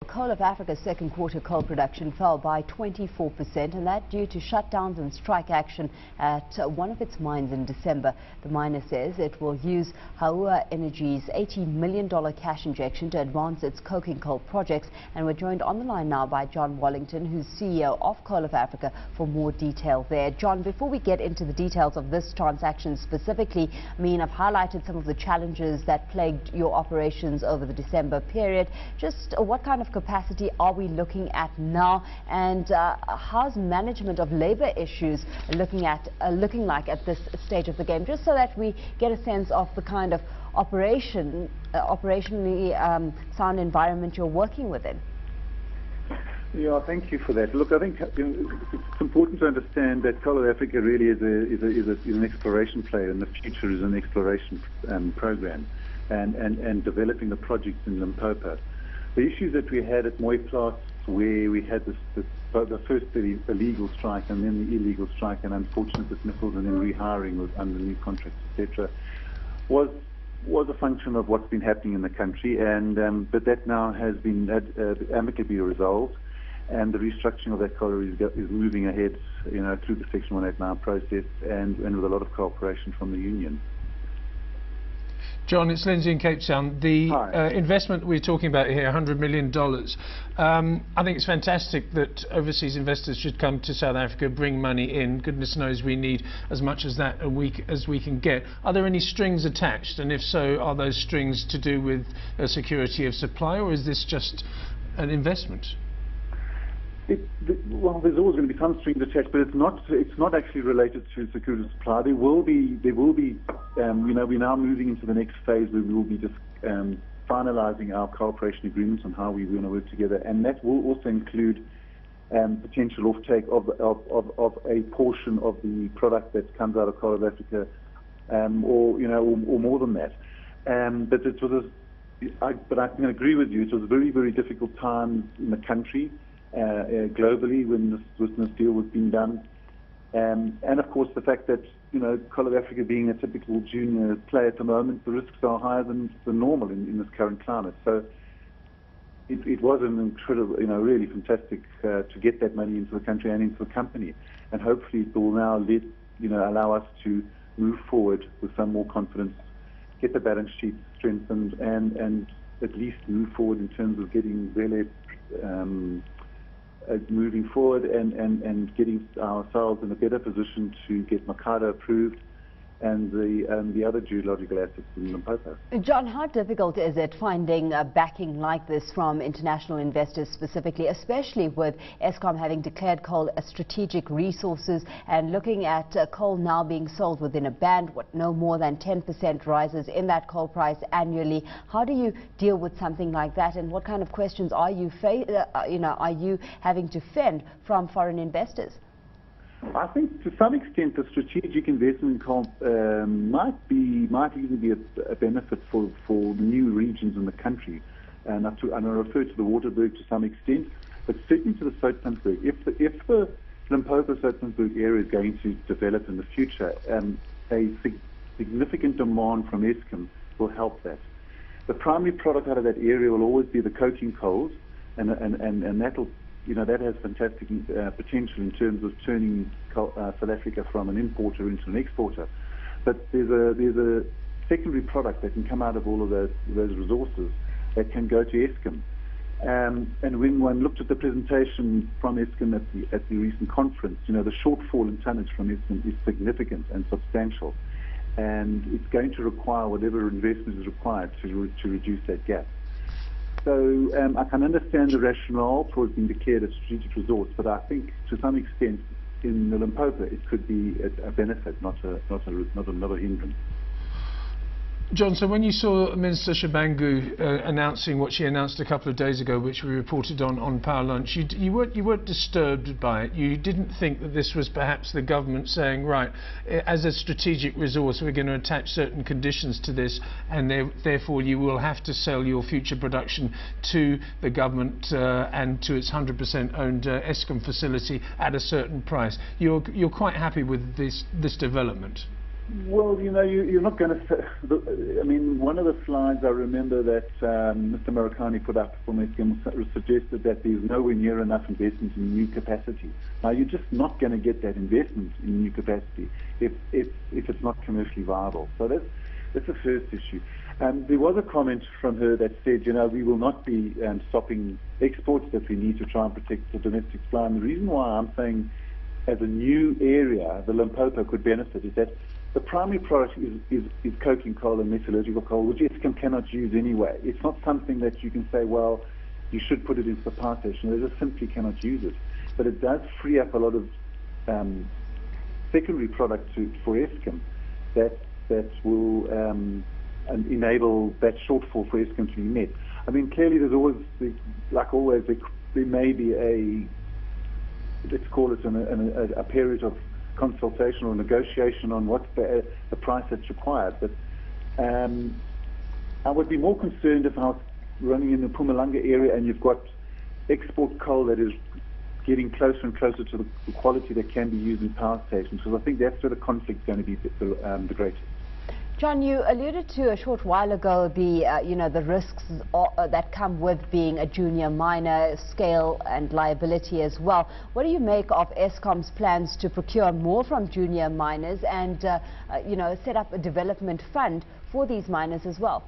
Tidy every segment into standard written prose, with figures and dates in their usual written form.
Coal of Africa's second quarter coal production fell by 24%, and that due to shutdowns and strike action at one of its mines in December. The miner says it will use Haohua Energy's $80 million cash injection to advance its coking coal projects. And we're joined on the line now by John Wallington, who's CEO of Coal of Africa, for more detail there. John, before we get into the details of this transaction specifically, I've highlighted some of the challenges that plagued your operations over the December period. Just what kind of capacity are we looking at now, and how's management of labor issues looking like at this stage of the game, just so that we get a sense of the kind of operationally sound environment you're working within? Yeah, thank you for that. Look, I think it's important to understand that Coal of Africa really is an exploration player, and the future is an exploration program, and developing the projects in Limpopo. The issues that we had at Mooiplaas, where we had first the illegal strike and then the illegal strike and unfortunate dismissals and then rehiring under new contracts, etc., was a function of what's been happening in the country, and but that now has been amicably resolved, and the restructuring of that coal is moving ahead, through the Section 189 process and with a lot of cooperation from the union. John, it's Lindsay in Cape Town. The investment we're talking about here, $100 million. I think it's fantastic that overseas investors should come to South Africa, bring money in. Goodness knows we need as much as that as we can get. Are there any strings attached? And if so, are those strings to do with security of supply, or is this just an investment? Well, there's always going to be some strings attached, but it's not actually related to security of supply. There will be. We're now moving into the next phase where we will be just finalising our cooperation agreements on how we're going to work together, and that will also include potential offtake of a portion of the product that comes out of Coal of Africa, or more than that. But I can agree with you. It was a very, very difficult time in the country. Globally, when this deal was being done, and of course the fact that Coal of Africa being a typical junior player at the moment, the risks are higher than normal in this current climate. So it was an incredible, really fantastic to get that money into the country and into the company, and hopefully it will now allow us to move forward with some more confidence, get the balance sheet strengthened, and at least move forward in terms of getting really moving forward and getting ourselves in a better position to get Mercado approved and the other geological assets in Limpopo. John, how difficult is it finding backing like this from international investors specifically, especially with Eskom having declared coal as strategic resources and looking at coal now being sold within a band, no more than 10% rises in that coal price annually? How do you deal with something like that, and what kind of questions are you having to fend from foreign investors? I think to some extent the strategic investment in coal might even be a benefit for new regions in the country, and I refer to the Waterberg to some extent, but certainly to the Soutpansberg. If the Limpopo Soutpansberg area is going to develop in the future, a significant demand from Eskom will help that. The primary product out of that area will always be the coking coals, and that'll that has fantastic potential in terms of turning South Africa from an importer into an exporter. But there's a secondary product that can come out of all of those resources that can go to Eskom. And when one looked at the presentation from Eskom at the recent conference, the shortfall in tonnage from Eskom is significant and substantial, and it's going to require whatever investment is required to reduce that gap. So I can understand the rationale for it being declared a strategic resource, but I think to some extent in the Limpopo it could be a benefit, not another hindrance. John, so when you saw Minister Shabangu announcing what she announced a couple of days ago, which we reported on Power Lunch, you weren't disturbed by it? You didn't think that this was perhaps the government saying, right, as a strategic resource we're going to attach certain conditions to this, and therefore you will have to sell your future production to the government and to its 100% owned Eskom facility at a certain price? You're quite happy with this development? Well, you're not going to. I mean, one of the slides I remember that Mr. Murakami put up from Eskom suggested that there's nowhere near enough investment in new capacity. Now, you're just not going to get that investment in new capacity if it's not commercially viable. So that's the first issue. There was a comment from her that said, we will not be stopping exports, that we need to try and protect the domestic supply. And the reason why I'm saying, as a new area, the Limpopo could benefit is that the primary product is coking coal and metallurgical coal, which Eskom cannot use anyway. It's not something that you can say, well, you should put it into the power station. They just simply cannot use it. But it does free up a lot of secondary product for Eskom that will enable that shortfall for Eskom to be met. I mean, clearly there's always, like always, there may be let's call it a period of consultation or negotiation on what's the price that's required. But I would be more concerned if I was running in the Mpumalanga area and you've got export coal that is getting closer and closer to the quality that can be used in power stations, because I think that's where the conflict's going to be the greatest. John, you alluded to a short while ago the risks that come with being a junior miner, scale and liability as well. What do you make of Eskom's plans to procure more from junior miners and set up a development fund for these miners as well?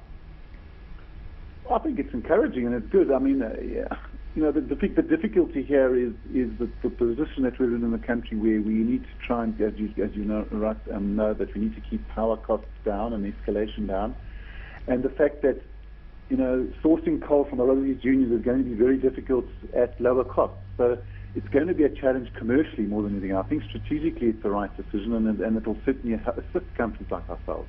I think it's encouraging and it's good. I mean, the difficulty here is the position that we're in the country, where we need to try and, as you know, that we need to keep power costs down and escalation down, and the fact that sourcing coal from a lot of these juniors is going to be very difficult at lower costs. So it's going to be a challenge commercially more than anything. I think strategically it's the right decision, and it will certainly assist companies like ourselves.